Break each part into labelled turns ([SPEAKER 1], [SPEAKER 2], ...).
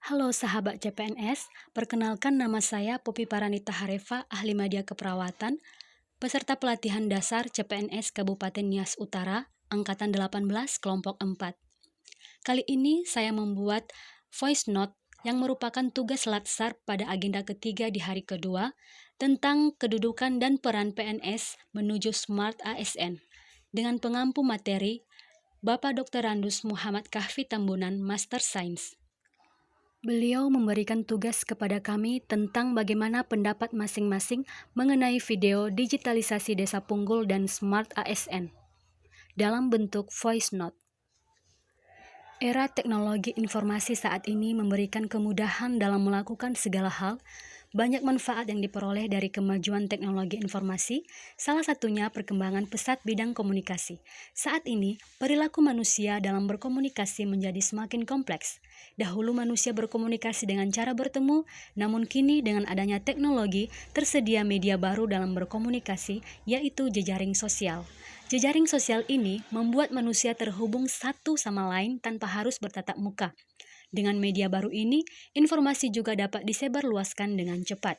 [SPEAKER 1] Halo sahabat CPNS, perkenalkan nama saya Poppy Paranita Harefa, ahli media keperawatan, peserta pelatihan dasar CPNS Kabupaten Nias Utara, Angkatan 18, Kelompok 4. Kali ini saya membuat voice note yang merupakan tugas latsar pada agenda ketiga di hari kedua tentang kedudukan dan peran PNS menuju Smart ASN dengan pengampu materi Bapak Dr. Randus Muhammad Kahfi Tambunan, Master Science. Beliau memberikan tugas kepada kami tentang bagaimana pendapat masing-masing mengenai video digitalisasi Desa Punggul dan Smart ASN dalam bentuk voice note. Era teknologi informasi saat ini memberikan kemudahan dalam melakukan segala hal. Banyak manfaat yang diperoleh dari kemajuan teknologi informasi, salah satunya perkembangan pesat bidang komunikasi. Saat ini, perilaku manusia dalam berkomunikasi menjadi semakin kompleks. Dahulu manusia berkomunikasi dengan cara bertemu, namun kini dengan adanya teknologi, tersedia media baru dalam berkomunikasi, yaitu jejaring sosial. Jejaring sosial ini membuat manusia terhubung satu sama lain tanpa harus bertatap muka. Dengan media baru ini, informasi juga dapat disebarluaskan dengan cepat.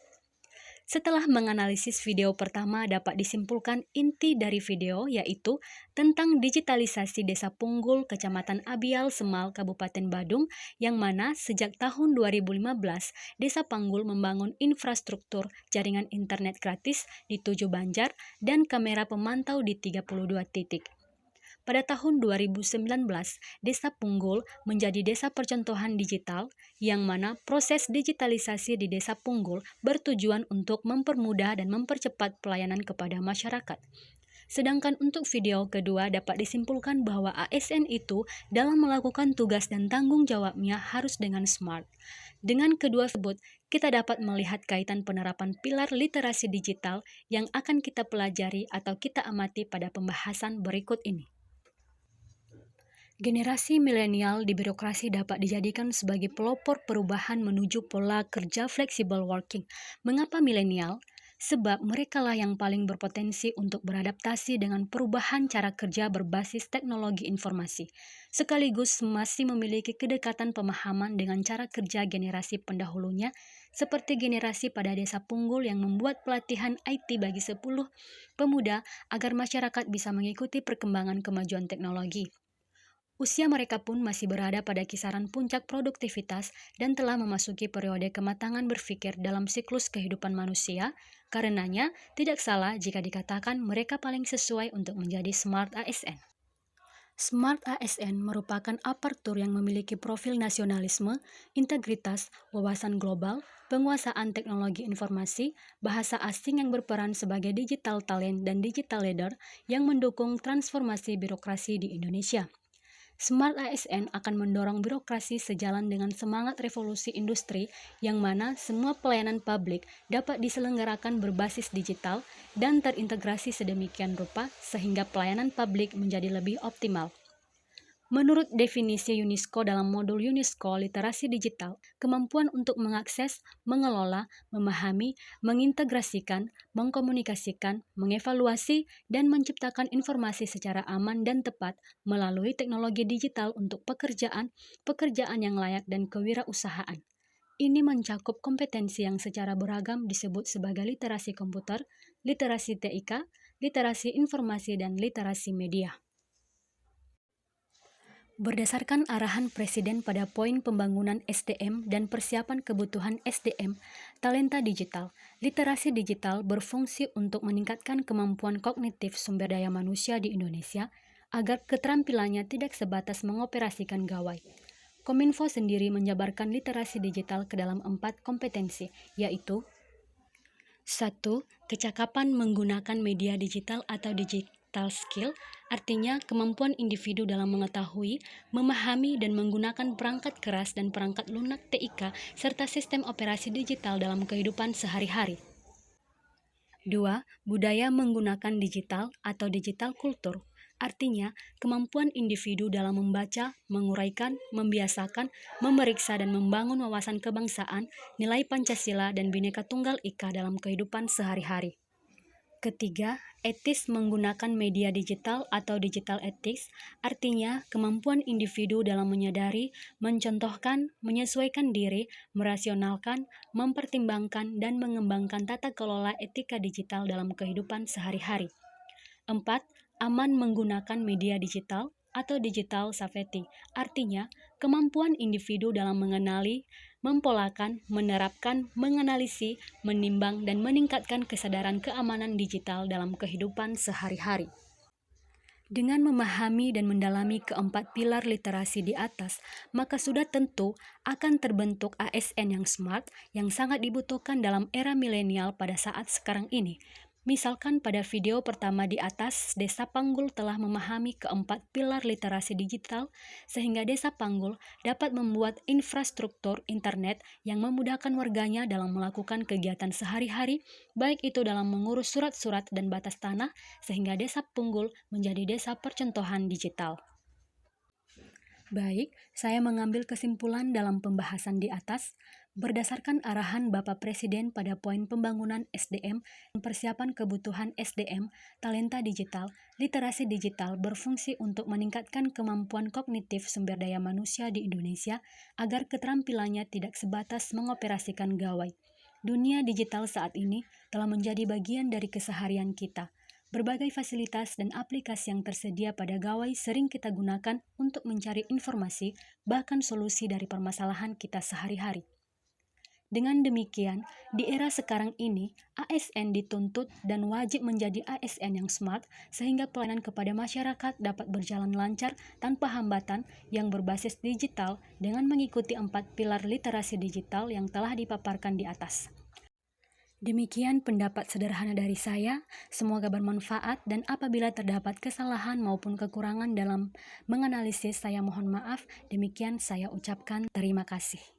[SPEAKER 1] Setelah menganalisis video pertama, dapat disimpulkan inti dari video yaitu tentang digitalisasi Desa Punggul, Kecamatan Abial, Semal, Kabupaten Badung, yang mana sejak tahun 2015, Desa Punggul membangun infrastruktur jaringan internet gratis di 7 Banjar dan kamera pemantau di 32 titik. Pada tahun 2019, Desa Punggul menjadi desa percontohan digital, yang mana proses digitalisasi di Desa Punggul bertujuan untuk mempermudah dan mempercepat pelayanan kepada masyarakat. Sedangkan untuk video kedua dapat disimpulkan bahwa ASN itu dalam melakukan tugas dan tanggung jawabnya harus dengan smart. Dengan kedua tersebut, kita dapat melihat kaitan penerapan pilar literasi digital yang akan kita pelajari atau kita amati pada pembahasan berikut ini. Generasi milenial di birokrasi dapat dijadikan sebagai pelopor perubahan menuju pola kerja fleksibel working. Mengapa milenial? Sebab merekalah yang paling berpotensi untuk beradaptasi dengan perubahan cara kerja berbasis teknologi informasi, sekaligus masih memiliki kedekatan pemahaman dengan cara kerja generasi pendahulunya, seperti generasi pada Desa Punggul yang membuat pelatihan IT bagi 10 pemuda agar masyarakat bisa mengikuti perkembangan kemajuan teknologi. Usia mereka pun masih berada pada kisaran puncak produktivitas dan telah memasuki periode kematangan berpikir dalam siklus kehidupan manusia. Karenanya, tidak salah jika dikatakan mereka paling sesuai untuk menjadi Smart ASN. Smart ASN merupakan aparatur yang memiliki profil nasionalisme, integritas, wawasan global, penguasaan teknologi informasi, bahasa asing yang berperan sebagai digital talent dan digital leader yang mendukung transformasi birokrasi di Indonesia. Smart ASN akan mendorong birokrasi sejalan dengan semangat revolusi industri yang mana semua pelayanan publik dapat diselenggarakan berbasis digital dan terintegrasi sedemikian rupa sehingga pelayanan publik menjadi lebih optimal. Menurut definisi UNESCO dalam modul UNESCO Literasi Digital, kemampuan untuk mengakses, mengelola, memahami, mengintegrasikan, mengkomunikasikan, mengevaluasi, dan menciptakan informasi secara aman dan tepat melalui teknologi digital untuk pekerjaan yang layak dan kewirausahaan. Ini mencakup kompetensi yang secara beragam disebut sebagai literasi komputer, literasi TIK, literasi informasi, dan literasi media. Berdasarkan arahan Presiden pada poin pembangunan SDM dan persiapan kebutuhan SDM, talenta digital, literasi digital berfungsi untuk meningkatkan kemampuan kognitif sumber daya manusia di Indonesia agar keterampilannya tidak sebatas mengoperasikan gawai. Kominfo sendiri menjabarkan literasi digital ke dalam 4 kompetensi, yaitu 1. Kecakapan menggunakan media digital atau digital skill, artinya kemampuan individu dalam mengetahui, memahami, dan menggunakan perangkat keras dan perangkat lunak TIK serta sistem operasi digital dalam kehidupan sehari-hari. 2. Budaya menggunakan digital atau digital kultur, artinya kemampuan individu dalam membaca, menguraikan, membiasakan, memeriksa, dan membangun wawasan kebangsaan, nilai Pancasila, dan Bhinneka Tunggal Ika dalam kehidupan sehari-hari. Ketiga, etis menggunakan media digital atau digital ethics, artinya kemampuan individu dalam menyadari, mencontohkan, menyesuaikan diri, merasionalkan, mempertimbangkan, dan mengembangkan tata kelola etika digital dalam kehidupan sehari-hari. 4. Aman menggunakan media digital atau digital safety, artinya kemampuan individu dalam mengenali, mempolakan, menerapkan, menganalisis, menimbang, dan meningkatkan kesadaran keamanan digital dalam kehidupan sehari-hari. Dengan memahami dan mendalami keempat pilar literasi di atas, maka sudah tentu akan terbentuk ASN yang smart yang sangat dibutuhkan dalam era milenial pada saat sekarang ini. Misalkan pada video pertama di atas, Desa Panggul telah memahami keempat pilar literasi digital sehingga Desa Panggul dapat membuat infrastruktur internet yang memudahkan warganya dalam melakukan kegiatan sehari-hari, baik itu dalam mengurus surat-surat dan batas tanah, sehingga Desa Panggul menjadi desa percontohan digital. Baik, saya mengambil kesimpulan dalam pembahasan di atas, berdasarkan arahan Bapak Presiden pada poin pembangunan SDM dan persiapan kebutuhan SDM, talenta digital, literasi digital berfungsi untuk meningkatkan kemampuan kognitif sumber daya manusia di Indonesia agar keterampilannya tidak sebatas mengoperasikan gawai. Dunia digital saat ini telah menjadi bagian dari keseharian kita. Berbagai fasilitas dan aplikasi yang tersedia pada gawai sering kita gunakan untuk mencari informasi, bahkan solusi dari permasalahan kita sehari-hari. Dengan demikian, di era sekarang ini, ASN dituntut dan wajib menjadi ASN yang smart sehingga pelayanan kepada masyarakat dapat berjalan lancar tanpa hambatan yang berbasis digital dengan mengikuti 4 pilar literasi digital yang telah dipaparkan di atas. Demikian pendapat sederhana dari saya, semoga bermanfaat dan apabila terdapat kesalahan maupun kekurangan dalam menganalisis saya mohon maaf, demikian saya ucapkan terima kasih.